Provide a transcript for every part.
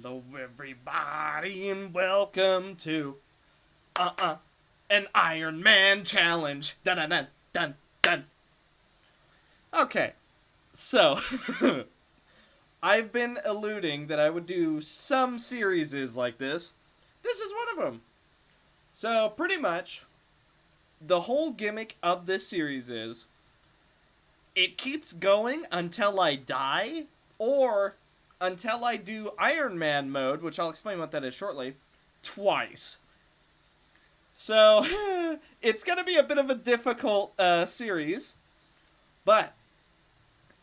Hello everybody and welcome to an Ironman challenge. Dun dun dun dun dun. Okay, so I've been alluding that I would do some series like this. This is one of them. So pretty much, the whole gimmick of this series is it keeps going until I die, or until I do Ironman mode, which I'll explain what that is shortly, twice. So, it's going to be a bit of a difficult series, but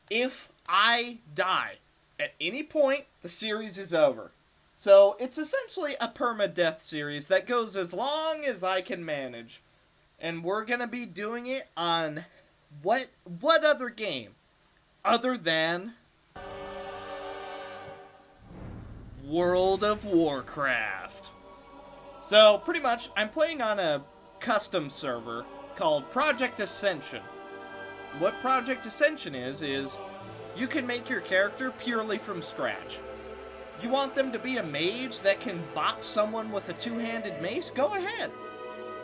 if I die at any point, the series is over. So, it's essentially a permadeath series that goes as long as I can manage. And we're going to be doing it on what other game other than World of Warcraft. So, pretty much, I'm playing on a custom server called Project Ascension. What Project Ascension is you can make your character purely from scratch. You want them to be a mage that can bop someone with a two-handed mace? Go ahead.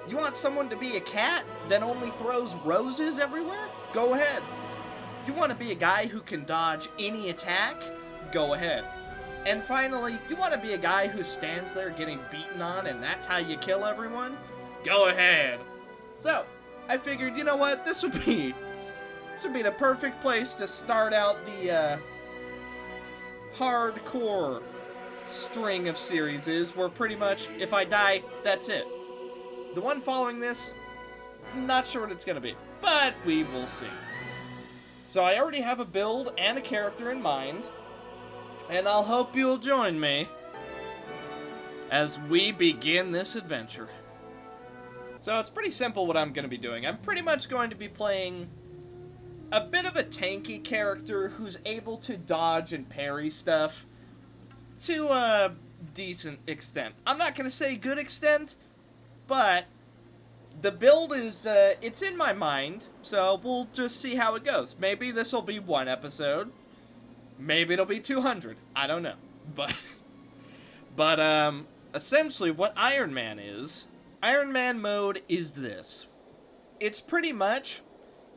You want someone to be a cat that only throws roses everywhere? Go ahead. You want to be a guy who can dodge any attack? Go ahead. And finally, you want to be a guy who stands there getting beaten on and that's how you kill everyone? Go ahead. So, I figured, you know what, this would be the perfect place to start out the hardcore string of series where pretty much, if I die, that's it. The one following this, not sure what it's going to be, but we will see. So I already have a build and a character in mind, and I'll hope you'll join me as we begin this adventure. So it's pretty simple what I'm going to be doing. I'm pretty much going to be playing a bit of a tanky character who's able to dodge and parry stuff to a decent extent. I'm not going to say good extent, but the build is, it's in my mind, so we'll just see how it goes. Maybe this will be one episode. Maybe it'll be 200. I don't know. But essentially what Iron Man mode is this. It's pretty much,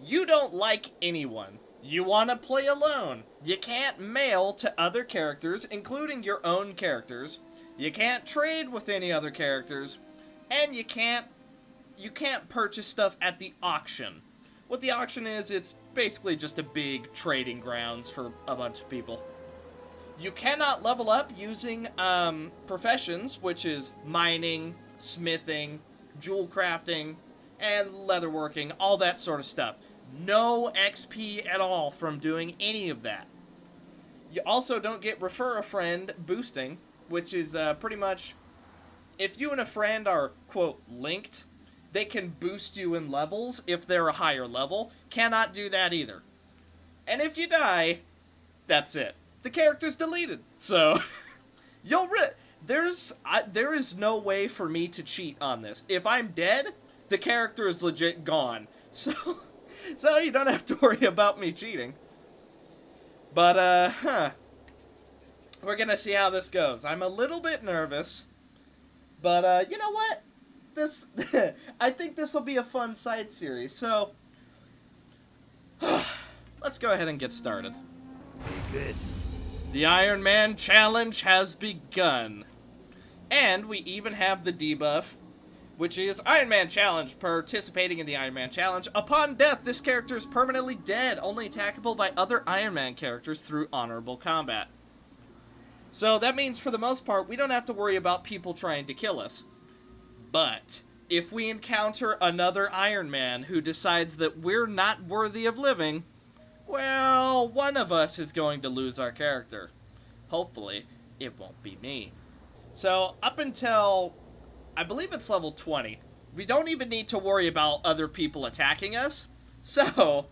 you don't like anyone. You want to play alone. You can't mail to other characters, including your own characters. You can't trade with any other characters. And you can't purchase stuff at the auction. What the auction is, it's basically just a big trading grounds for a bunch of people. You cannot level up using professions, which is mining, smithing, jewel crafting, and leatherworking, all that sort of stuff. No XP at all from doing any of that. You also don't get refer a friend boosting, which is pretty much, if you and a friend are, quote, linked, they can boost you in levels if they're a higher level. Cannot do that either. And if you die, that's it. The character's deleted. So, there is no way for me to cheat on this. If I'm dead, the character is legit gone. So you don't have to worry about me cheating. But, we're gonna see how this goes. I'm a little bit nervous. But, you know what? I think this will be a fun side series, so let's go ahead and get started. Good. The Iron Man challenge has begun. And we even have the debuff, which is Iron Man challenge. Participating in the Iron Man challenge. Upon death, this character is permanently dead, only attackable by other Iron Man characters through honorable combat. So that means, for the most part, we don't have to worry about people trying to kill us. But if we encounter another Iron Man who decides that we're not worthy of living, well, one of us is going to lose our character. Hopefully, it won't be me. So, up until, I believe it's level 20, we don't even need to worry about other people attacking us. So,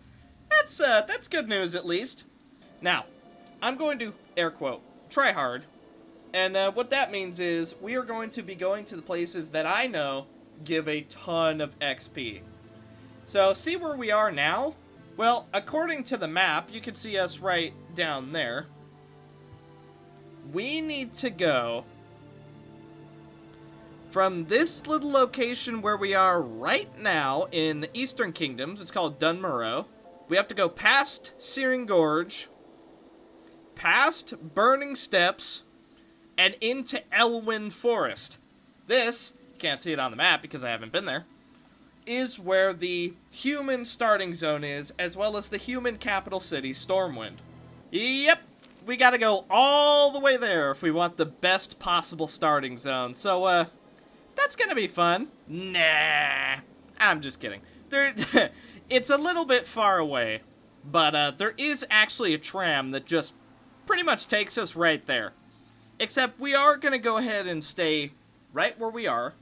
that's good news at least. Now, I'm going to, air quote, try hard. And what that means is we are going to be going to the places that I know give a ton of XP. So, see where we are now? Well, according to the map, you can see us right down there. we need to go from this little location where we are right now in the Eastern Kingdoms. It's called Dunmorrow. We have to go past Searing Gorge, past Burning Steps, and into Elwyn Forest. This, you can't see it on the map because I haven't been there, is where the human starting zone is, as well as the human capital city, Stormwind. Yep, we gotta go all the way there if we want the best possible starting zone. So, that's gonna be fun. Nah, I'm just kidding. It's a little bit far away, but there is actually a tram that just pretty much takes us right there. Except we are gonna go ahead and stay right where we are,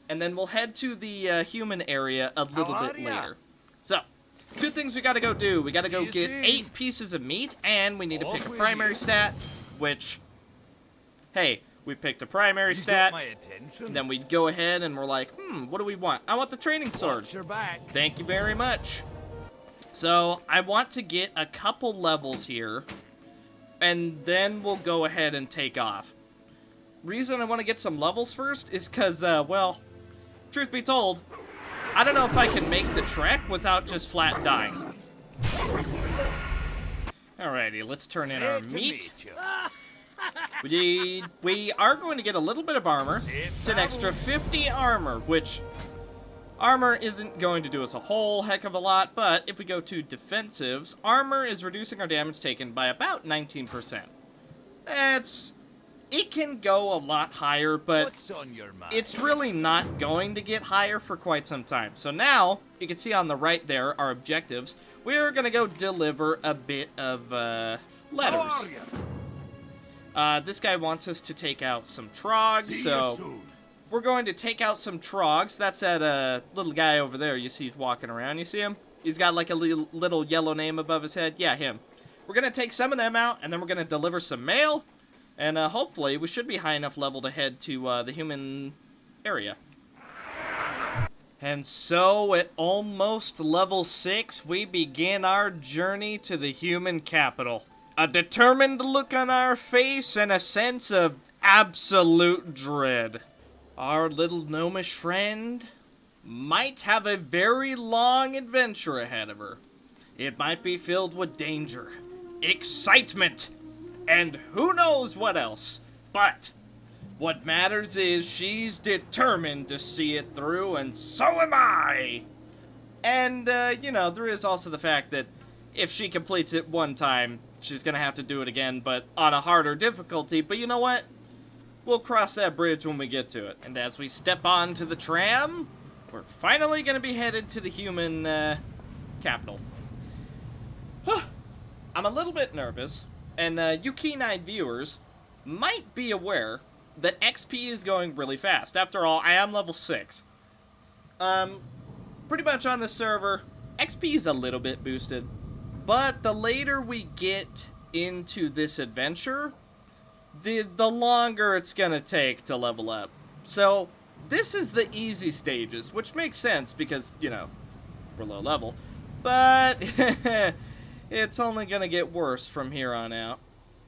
and then we'll head to the human area a little bit later. So, 2 things we gotta go do. We gotta go get 8 pieces of meat, and we need to pick a primary stat, which, hey, we picked a primary stat, and then we go ahead and we're like, what do we want? I want the training sword. Thank you very much. So, I want to get a couple levels here, and then we'll go ahead and take off. Reason I want to get some levels first is because, well, truth be told, I don't know if I can make the trek without just flat dying. Alrighty, let's turn in our meat. We are going to get a little bit of armor. It's an extra 50 armor, which armor isn't going to do us a whole heck of a lot, but if we go to defensives, armor is reducing our damage taken by about 19%. It can go a lot higher, but it's really not going to get higher for quite some time. So now, you can see on the right there, our objectives. We're going to go deliver a bit of letters. This guy wants us to take out some trogs, so we're going to take out some trogs. That's that little guy over there you see walking around. You see him? He's got like a little yellow name above his head. Yeah, him. We're going to take some of them out, and then we're going to deliver some mail. And hopefully, we should be high enough level to head to the human area. And so, at almost level 6, we begin our journey to the human capital. A determined look on our face and a sense of absolute dread. Our little gnomish friend might have a very long adventure ahead of her. It might be filled with danger, excitement, and who knows what else. But what matters is she's determined to see it through, and so am I. And, you know, there is also the fact that if she completes it one time, she's gonna have to do it again, but on a harder difficulty. But you know what? We'll cross that bridge when we get to it. And as we step onto the tram, we're finally gonna be headed to the human, capital. I'm a little bit nervous. And you keen-eyed viewers might be aware that XP is going really fast. After all, I am level 6. Pretty much on the server, XP is a little bit boosted. But the later we get into this adventure, the longer it's gonna take to level up. So, this is the easy stages, which makes sense because, you know, we're low level. But it's only gonna get worse from here on out.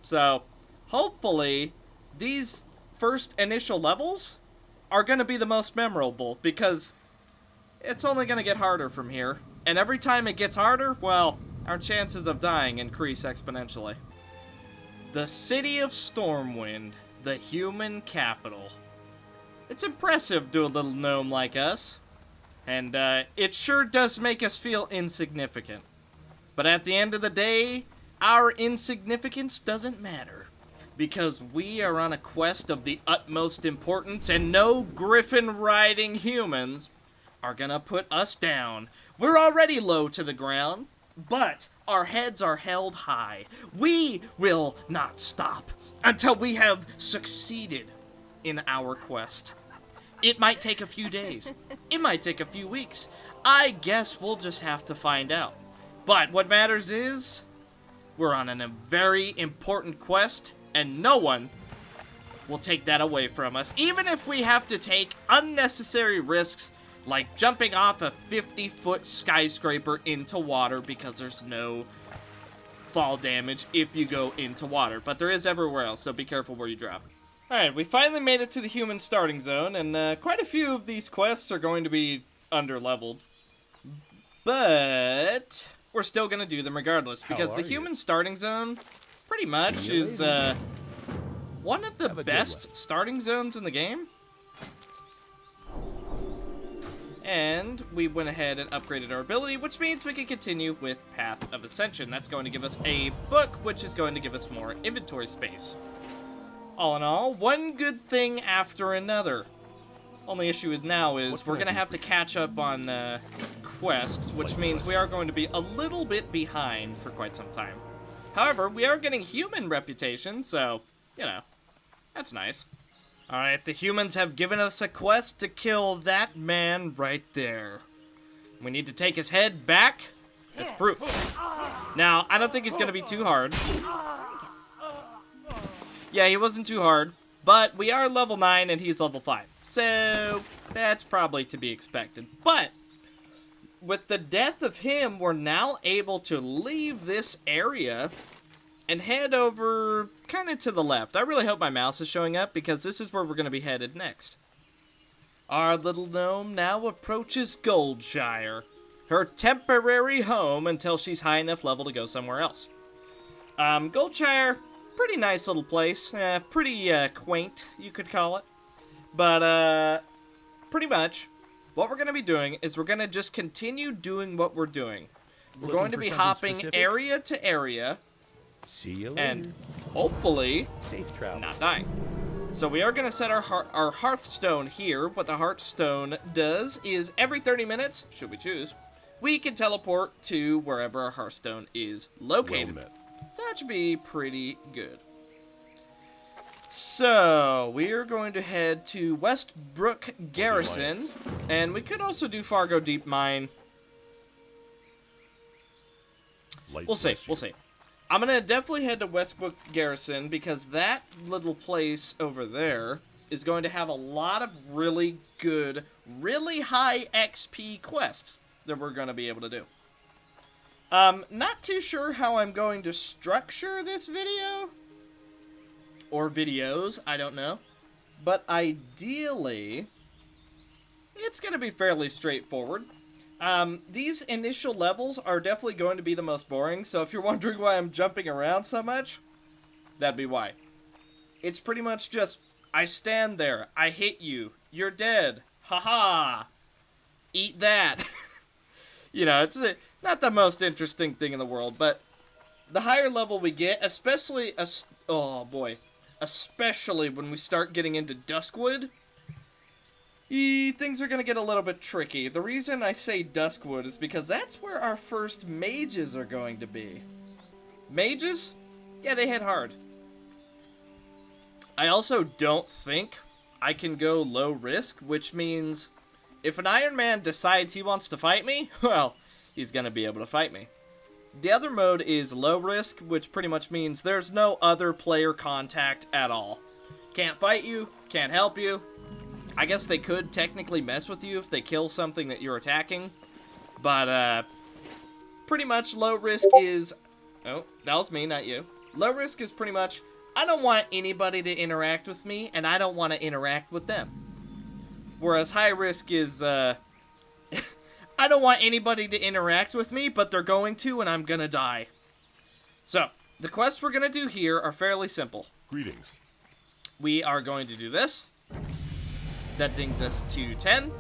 So, hopefully, these first initial levels are gonna be the most memorable, because it's only gonna get harder from here. And every time it gets harder, well, our chances of dying increase exponentially. The city of Stormwind, the human capital. It's impressive to a little gnome like us. And, it sure does make us feel insignificant. But at the end of the day, our insignificance doesn't matter, because we are on a quest of the utmost importance, and no griffin-riding humans are gonna put us down. We're already low to the ground, but our heads are held high. We will not stop until we have succeeded in our quest. It might take a few days. It might take a few weeks. I guess we'll just have to find out. But what matters is, we're on a very important quest, and no one will take that away from us, even if we have to take unnecessary risks, like jumping off a 50-foot skyscraper into water because there's no fall damage if you go into water, but there is everywhere else, so be careful where you drop. Alright, we finally made it to the human starting zone, and quite a few of these quests are going to be under-leveled. But we're still going to do them regardless, because the human starting zone pretty much is one of the best starting zones in the game. And we went ahead and upgraded our ability, which means we can continue with Path of Ascension. That's going to give us a book, which is going to give us more inventory space. All in all, one good thing after another. Only issue is now is we're going to have to catch up on quests, which means we are going to be a little bit behind for quite some time. However, we are getting human reputation, so, you know, that's nice. Alright, the humans have given us a quest to kill that man right there. We need to take his head back as proof. Now, I don't think he's going to be too hard. Yeah, he wasn't too hard, but we are level 9 and he's level 5. So, that's probably to be expected. But, with the death of him, we're now able to leave this area and head over kind of to the left. I really hope my mouse is showing up because this is where we're going to be headed next. Our little gnome now approaches Goldshire, her temporary home until she's high enough level to go somewhere else. Goldshire, pretty nice little place. Pretty quaint, you could call it. But pretty much what we're going to be doing is we're going to just continue doing what we're doing. We're going to be hopping area to area. See you later. And hopefully Safe travel. Not dying. So we are going to set our Hearthstone here. What the Hearthstone does is every 30 minutes, should we choose, we can teleport to wherever our Hearthstone is located. Well met. So that should be pretty good. So we are going to head to Westbrook Garrison, and we could also do Fargo Deep Mine. We'll see. I'm going to definitely head to Westbrook Garrison because that little place over there is going to have a lot of really good, really high XP quests that we're going to be able to do. Not too sure how I'm going to structure this video. Or videos, I don't know. But ideally, it's going to be fairly straightforward. These initial levels are definitely going to be the most boring, so if you're wondering why I'm jumping around so much, that'd be why. It's pretty much just, I stand there, I hit you, you're dead, haha, eat that. You know, it's not the most interesting thing in the world, but the higher level we get, especially when we start getting into Duskwood, things are going to get a little bit tricky. The reason I say Duskwood is because that's where our first mages are going to be. Mages? Yeah, they hit hard. I also don't think I can go low risk, which means if an Iron Man decides he wants to fight me, well, he's going to be able to fight me. The other mode is low risk, which pretty much means there's no other player contact at all. Can't fight you, can't help you. I guess they could technically mess with you if they kill something that you're attacking. But, pretty much low risk is... Oh, that was me, not you. Low risk is pretty much, I don't want anybody to interact with me, and I don't want to interact with them. Whereas high risk is, I don't want anybody to interact with me, but they're going to, and I'm gonna die. So, the quests we're gonna do here are fairly simple. Greetings. We are going to do this. That dings us to 10.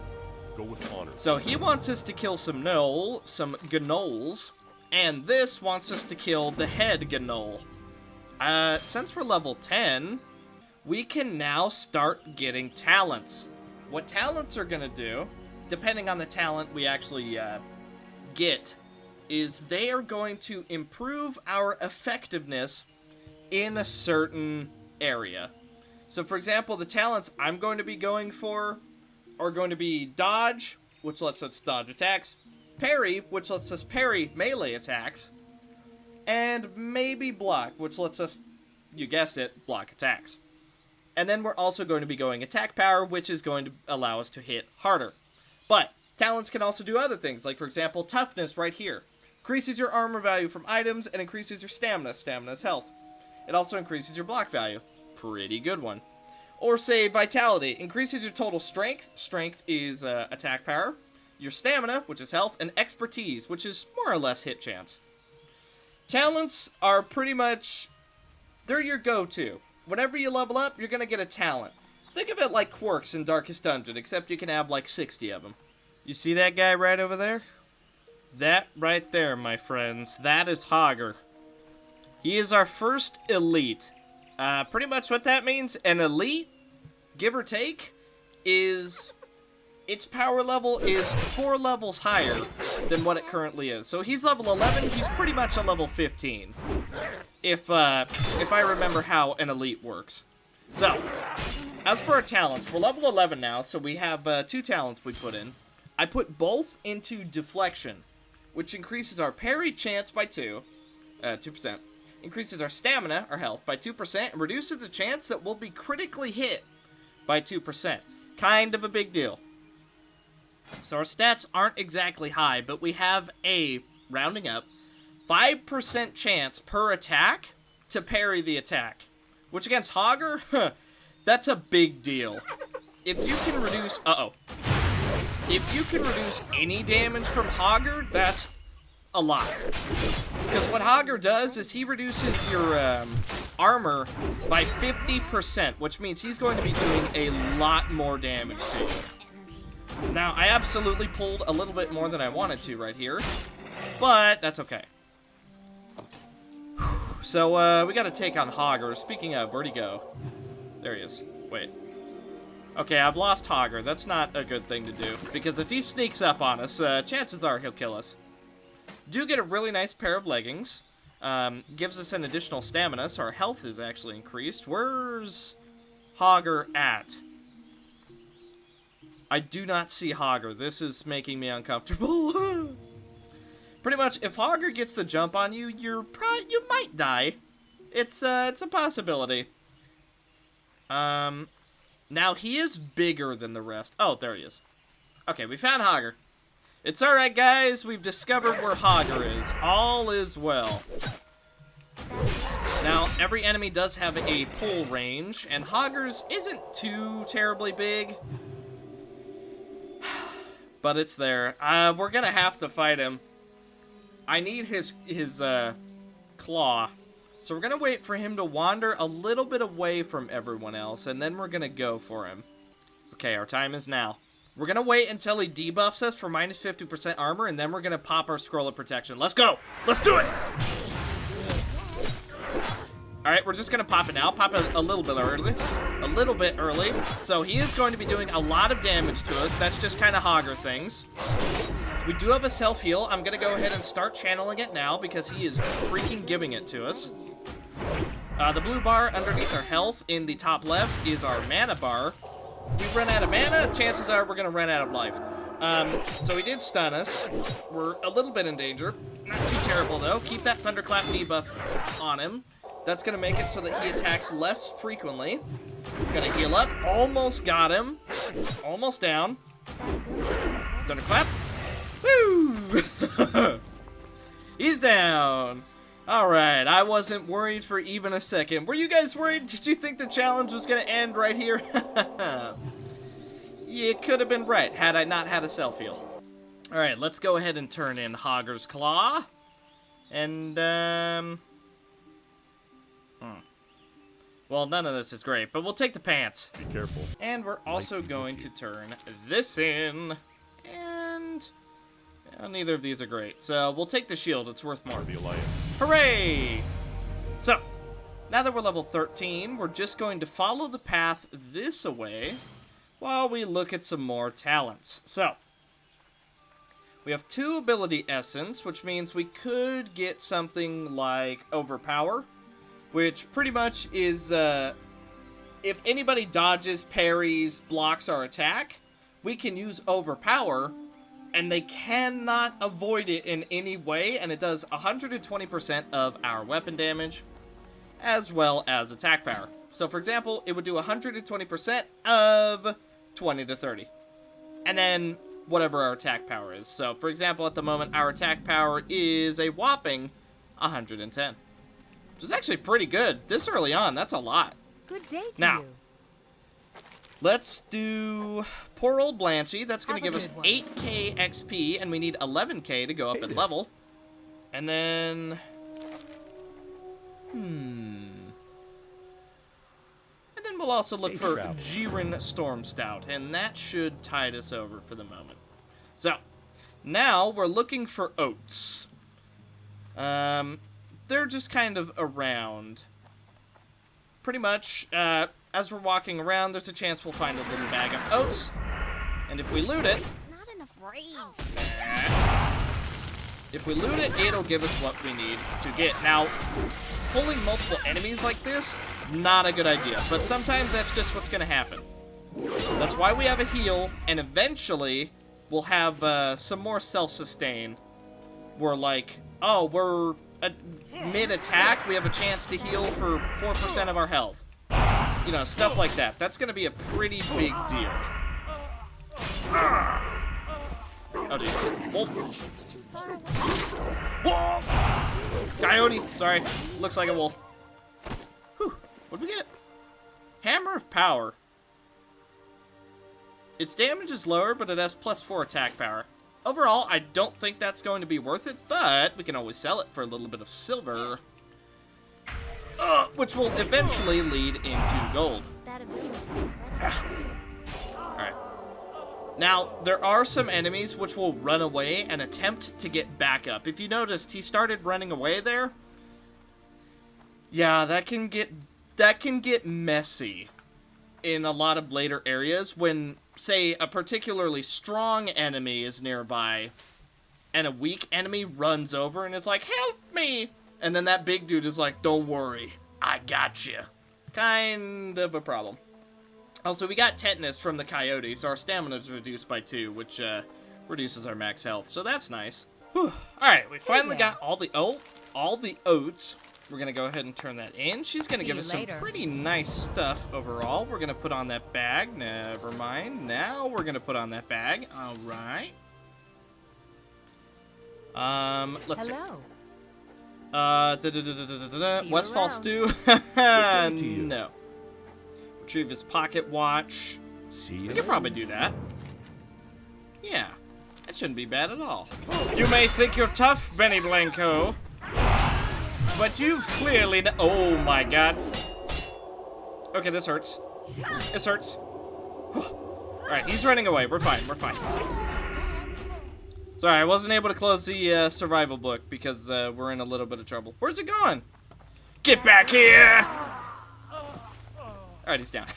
Go with honor. So he wants us to kill some gnolls, and this wants us to kill the head gnoll. Since we're level 10, we can now start getting talents. What talents are gonna do, depending on the talent we actually get, is they are going to improve our effectiveness in a certain area. So, for example, the talents I'm going to be going for are going to be dodge, which lets us dodge attacks, parry, which lets us parry melee attacks, and maybe block, which lets us, you guessed it, block attacks. And then we're also going to be going attack power, which is going to allow us to hit harder. But talents can also do other things, like, for example, toughness right here. Increases your armor value from items and increases your stamina. Stamina is health. It also increases your block value. Pretty good one. Or say vitality. Increases your total strength. Strength is attack power. Your stamina, which is health, and expertise, which is more or less hit chance. Talents are pretty much, they're your go-to. Whenever you level up, you're going to get a talent. Think of it like quirks in Darkest Dungeon, except you can have like 60 of them. You see that guy right over there? That right there, my friends, that is Hogger. He is our first elite. Pretty much what that means, an elite, give or take, is... its power level is 4 levels higher than what it currently is. So he's level 11, he's pretty much a level 15. If I remember how an elite works. So, as for our talents, we're level 11 now, so we have 2 talents we put in. I put both into deflection, which increases our parry chance by 2%. Increases our stamina, our health, by 2%, and reduces the chance that we'll be critically hit by 2%. Kind of a big deal. So our stats aren't exactly high, but we have a, rounding up, 5% chance per attack to parry the attack. Which against Hogger, that's a big deal. If you can reduce, if you can reduce any damage from Hogger, that's a lot. Because what Hogger does is he reduces your armor by 50%, which means he's going to be doing a lot more damage to you. Now, I absolutely pulled a little bit more than I wanted to right here, but that's okay. So, we gotta take on Hogger. Speaking of, where'd he go? There he is. Wait. Okay, I've lost Hogger. That's not a good thing to do, because if he sneaks up on us, chances are he'll kill us. Do get a really nice pair of leggings. Gives us an additional stamina, so our health is actually increased. Where's Hogger at? I do not see Hogger. This is making me uncomfortable. Pretty much, if Hogger gets the jump on you, you might die. It's a possibility. Now he is bigger than the rest. Oh, there he is. Okay, we found Hogger. It's alright, guys. We've discovered where Hogger is. All is well. Now, every enemy does have a pull range, and Hogger's isn't too terribly big. But it's there. We're gonna have to fight him. I need his claw. So we're gonna wait for him to wander a little bit away from everyone else, and then we're gonna go for him. Okay, our time is now. We're gonna wait until he debuffs us for minus 50% armor, and then we're gonna pop our scroll of protection. Let's go! Let's do it! Alright, we're just gonna pop it now. Pop it a little bit early. A little bit early. So he is going to be doing a lot of damage to us. That's just kind of Hogger things. We do have a self-heal. I'm gonna go ahead and start channeling it now because he is freaking giving it to us. The blue bar underneath our health in the top left is our mana bar. We run out of mana, chances are we're gonna run out of life. So he did stun us. We're a little bit in danger. Not too terrible though. Keep that thunderclap debuff on him. That's gonna make it so that he attacks less frequently. Gonna heal up. Almost got him. Almost down. Thunderclap. Woo! He's down. Alright, I wasn't worried for even a second. Were you guys worried? Did you think the challenge was gonna end right here? You could have been right, had I not had a self-heal. Alright, let's go ahead and turn in Hogger's Claw. And, well, none of this is great, but we'll take the pants. Be careful. And we're also going to turn this in. And neither of these are great. So we'll take the shield. It's worth more. The Alliance. Hooray! So, now that we're level 13, we're just going to follow the path this way while we look at some more talents. So, we have 2 ability essence, which means we could get something like Overpower, which pretty much is, if anybody dodges, parries, blocks our attack, we can use Overpower, and they cannot avoid it in any way, and it does 120% of our weapon damage, as well as attack power. So, for example, it would do 120% of 20 to 30. And then whatever our attack power is. So, for example, at the moment, our attack power is a whopping 110. Which is actually pretty good. This early on, that's a lot. Good day to Now, you. let's do poor old Blanchy. That's going to Have give a us good one. 8k XP, and we need 11k to go up in level. And then... And then we'll also look Safe for travel. Jiren Storm Stout, and that should tide us over for the moment. So, now we're looking for oats. They're just kind of around. Pretty much, as we're walking around, there's a chance we'll find a little bag of oats. And if we loot it, Not enough range. if we loot it, it'll give us what we need to get. Now, pulling multiple enemies like this, not a good idea. But sometimes that's just what's going to happen. That's why we have a heal, and eventually we'll have some more self-sustain. We're like, oh, we're mid-attack, we have a chance to heal for 4% of our health. You know, stuff like that. That's going to be a pretty big deal. Oh, geez. Wolf. Wolf. Coyote. Sorry. Looks like a wolf. Whew. What'd we get? Hammer of Power. Its damage is lower, but it has +4 attack power. Overall, I don't think that's going to be worth it, but we can always sell it for a little bit of silver. Which will eventually lead into gold. That ability. Alright. Now, there are some enemies which will run away and attempt to get back up. If you noticed, he started running away there. Yeah, that can get messy in a lot of later areas when, say, a particularly strong enemy is nearby and a weak enemy runs over and is like, "Help me!" And then that big dude is like, "Don't worry, I got you." Kind of a problem. Also, we got tetanus from the coyote, so our stamina is reduced by 2, which reduces our max health. So that's nice. Whew. All right, we finally got all the oats. We're gonna go ahead and turn that in. She's gonna See give you us some later. pretty nice stuff overall. We're gonna put on that bag. Never mind. Now we're gonna put on that bag. All right. Let's see. Hello. See you Westfall around. Stew? to you. No. Retrieve his pocket watch. See We ya. could probably do that. Yeah. That shouldn't be bad at all. You may think you're tough, Benny Blanco. But you've clearly... Oh my god. Okay, this hurts. This hurts. Alright, he's running away. We're fine. We're fine. Sorry, I wasn't able to close the survival book because we're in a little bit of trouble. Where's it going? Get back here! Alright, he's down.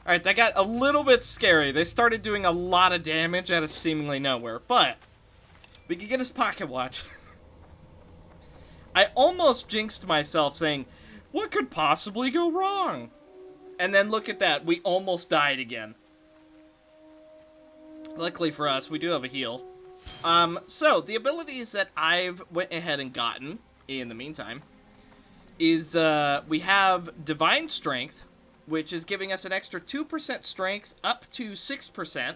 Alright, that got a little bit scary. They started doing a lot of damage out of seemingly nowhere. But, we could get his pocket watch. I almost jinxed myself saying, what could possibly go wrong? And then look at that, we almost died again. Luckily for us, we do have a heal. So, the abilities that I've went ahead and gotten, in the meantime, is, we have Divine Strength, which is giving us an extra 2% strength up to 6%.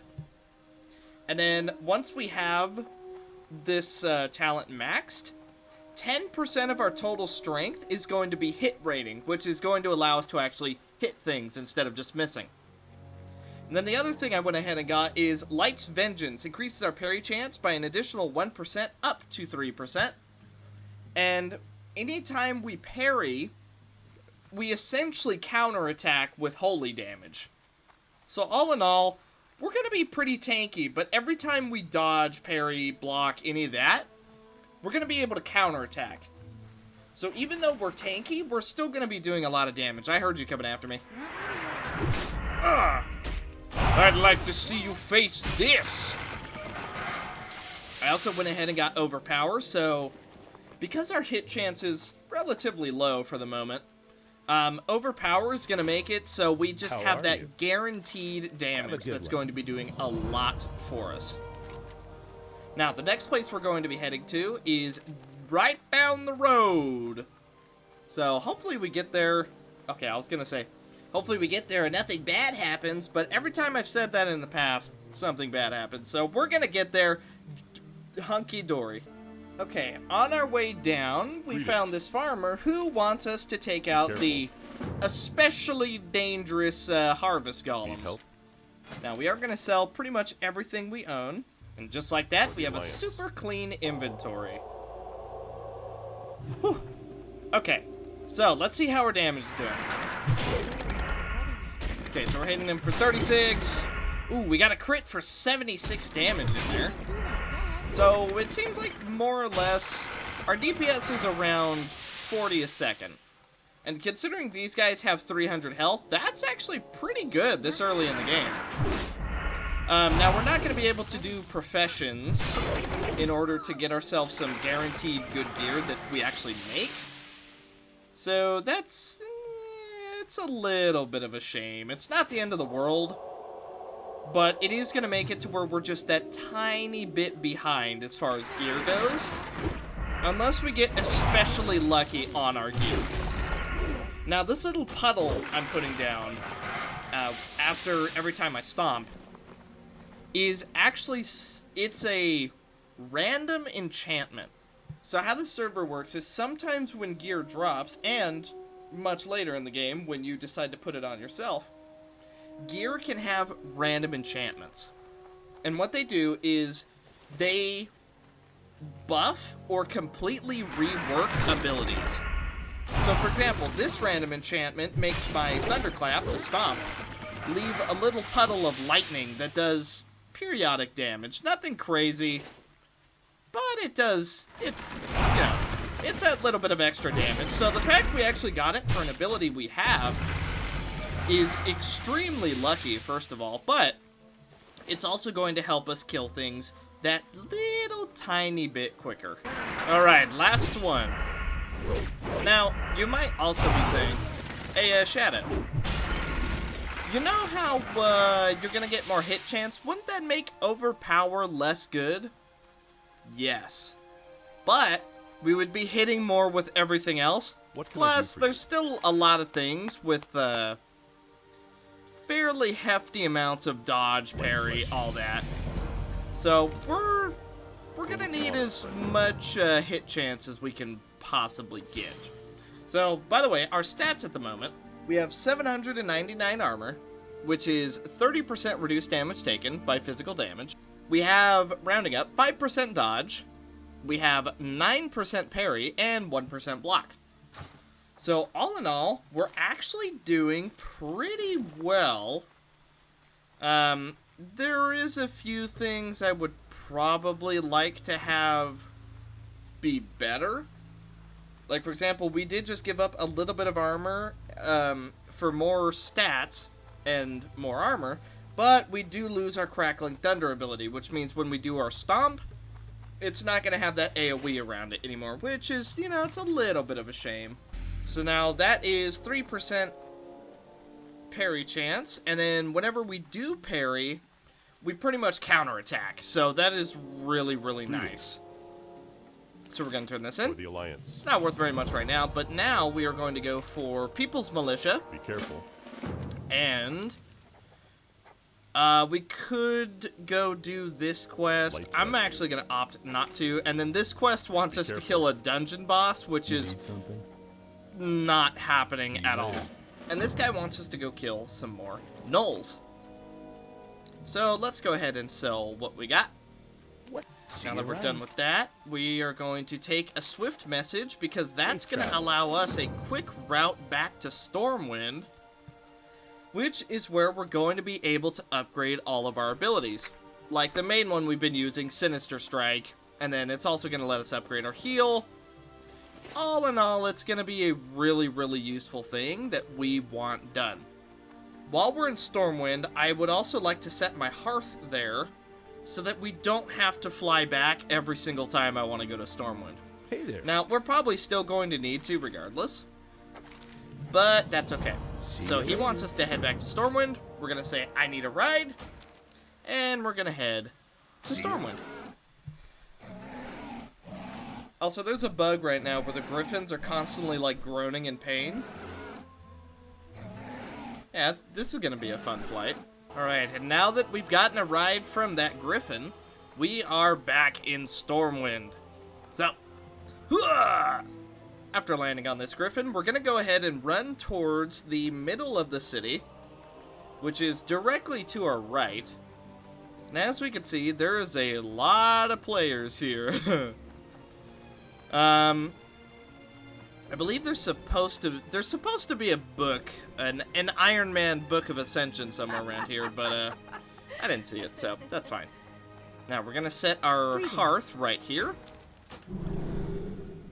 And then, once we have this talent maxed, 10% of our total strength is going to be hit rating, which is going to allow us to actually hit things instead of just missing. And then the other thing I went ahead and got is Light's Vengeance. Increases our parry chance by an additional 1% up to 3%. And anytime we parry, we essentially counterattack with holy damage. So all in all, we're going to be pretty tanky, but every time we dodge, parry, block, any of that, we're going to be able to counterattack. So even though we're tanky, we're still going to be doing a lot of damage. I heard you coming after me. I'd like to see you face this. I also went ahead and got Overpower, so because our hit chance is relatively low for the moment, Overpower is going to make it so we just How have are that you? guaranteed damage good that's one. going to be doing a lot for us. Now, the next place we're going to be heading to is right down the road. So, hopefully we get there... Okay, I was going to say, Hopefully we get there and nothing bad happens, but every time I've said that in the past, something bad happens. So we're gonna get there hunky-dory. Okay, on our way down, we found this farmer who wants us to take out the especially dangerous harvest golems. Now, we are going to sell pretty much everything we own, and just like that, we have a super clean inventory. Whew. Okay, so let's see how our damage is doing. Okay, so we're hitting him for 36. Ooh, we got a crit for 76 damage in there. So it seems like more or less our DPS is around 40 a second. And considering these guys have 300 health, that's actually pretty good this early in the game. Now, we're not going to be able to do professions in order to get ourselves some guaranteed good gear that we actually make. So that's... it's a little bit of a shame. It's not the end of the world. But it is going to make it to where we're just that tiny bit behind as far as gear goes. Unless we get especially lucky on our gear. Now, this little puddle I'm putting down after every time I stomp is actually, it's a random enchantment. So how the server works is sometimes when gear drops, and much later in the game when you decide to put it on yourself, gear can have random enchantments. And what they do is they buff or completely rework abilities. So, for example, this random enchantment makes my Thunderclap, the Stomp, leave a little puddle of lightning that does periodic damage. Nothing crazy, but it does, it's a little bit of extra damage. So the fact we actually got it for an ability we have is extremely lucky, first of all, but it's also going to help us kill things that little tiny bit quicker. Alright, last one. Now, you might also be saying, hey, Shadow, you know how you're gonna get more hit chance? Wouldn't that make overpower less good? Yes. But we would be hitting more with everything else. Plus, there's still a lot of things with fairly hefty amounts of dodge, parry, all that. So we're gonna need as much hit chance as we can possibly get. So, by the way, our stats at the moment, we have 799 armor, which is 30% reduced damage taken by physical damage. We have, rounding up, 5% dodge. We have 9% parry and 1% block. So, all in all, we're actually doing pretty well. There is a few things I would probably like to have be better. Like, for example, we did just give up a little bit of armor for more stats and more armor, but we do lose our Crackling Thunder ability, which means when we do our Stomp, it's not going to have that AoE around it anymore, which is, it's a little bit of a shame. So now that is 3% parry chance, and then whenever we do parry, we pretty much counterattack. So that is really, really nice. So we're going to turn this in. For the Alliance. It's not worth very much right now, but now we are going to go for People's Militia. Be careful. And we could go do this quest. I'm actually going to opt not to. And then this quest wants us to kill a dungeon boss, which is not happening at all. And this guy wants us to go kill some more gnolls. So let's go ahead and sell what we got. Now that we're done with that, we are going to take a swift message because that's going to allow us a quick route back to Stormwind, which is where we're going to be able to upgrade all of our abilities. Like the main one we've been using, Sinister Strike, and then it's also going to let us upgrade our heal. All in all, it's going to be a really, really useful thing that we want done. While we're in Stormwind, I would also like to set my hearth there, so that we don't have to fly back every single time I want to go to Stormwind. Hey there. Now, we're probably still going to need to regardless, but that's okay. So he wants us to head back to Stormwind. We're going to say, I need a ride, and we're going to head to Stormwind. Also, there's a bug right now where the griffins are constantly, like, groaning in pain. Yeah, this is gonna be a fun flight. Alright, and now that we've gotten a ride from that griffin, we are back in Stormwind. So, after landing on this griffin, we're gonna go ahead and run towards the middle of the city, which is directly to our right. And as we can see, there is a lot of players here. I believe there's supposed to be a book, an Ironman book of Ascension somewhere around here, but I didn't see it, so that's fine. Now we're gonna set our hearth right here.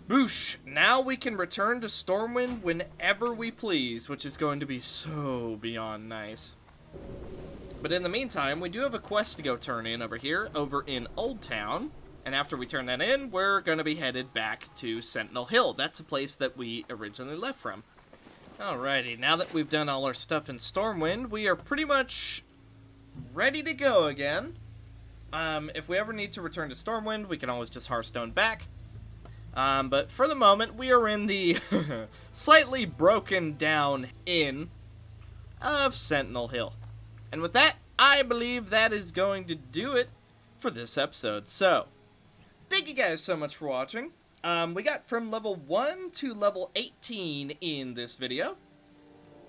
Boosh! Now we can return to Stormwind whenever we please, which is going to be so beyond nice. But in the meantime, we do have a quest to go turn in over here, over in Old Town. And after we turn that in, we're going to be headed back to Sentinel Hill. That's the place that we originally left from. Alrighty, now that we've done all our stuff in Stormwind, we are pretty much ready to go again. If we ever need to return to Stormwind, we can always just Hearthstone back. But for the moment, we are in the slightly broken down inn of Sentinel Hill. And with that, I believe that is going to do it for this episode. So, thank you guys so much for watching. We got from level 1 to level 18 in this video.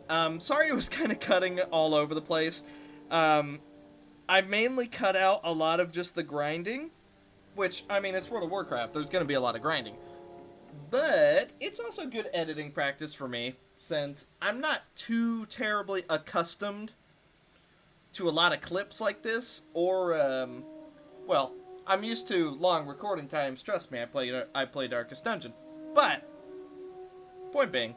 Sorry it was kind of cutting all over the place. I mainly cut out a lot of just the grinding, which, I mean, it's World of Warcraft. There's going to be a lot of grinding. But it's also good editing practice for me, since I'm not too terribly accustomed to a lot of clips like this, or, well, I'm used to long recording times. Trust me, I play Darkest Dungeon. But, point being,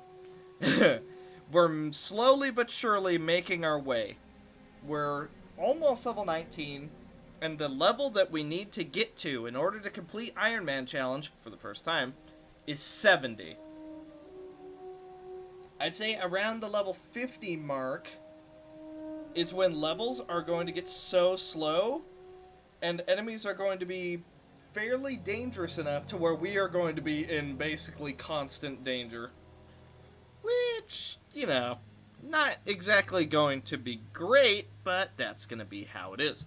we're slowly but surely making our way. We're almost level 19, and the level that we need to get to in order to complete Ironman Challenge, for the first time, is 70. I'd say around the level 50 mark is when levels are going to get so slow, and enemies are going to be fairly dangerous enough to where we are going to be in basically constant danger. Which, you know, not exactly going to be great, but that's going to be how it is.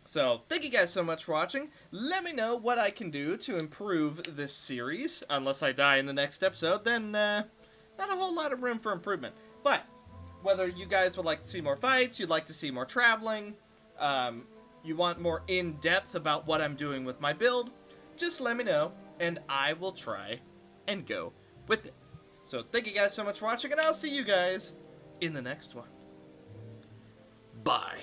So, thank you guys so much for watching. Let me know what I can do to improve this series. Unless I die in the next episode, then not a whole lot of room for improvement. But whether you guys would like to see more fights, you'd like to see more traveling, you want more in-depth about what I'm doing with my build, just let me know, and I will try and go with it. So thank you guys so much for watching, and I'll see you guys in the next one. Bye.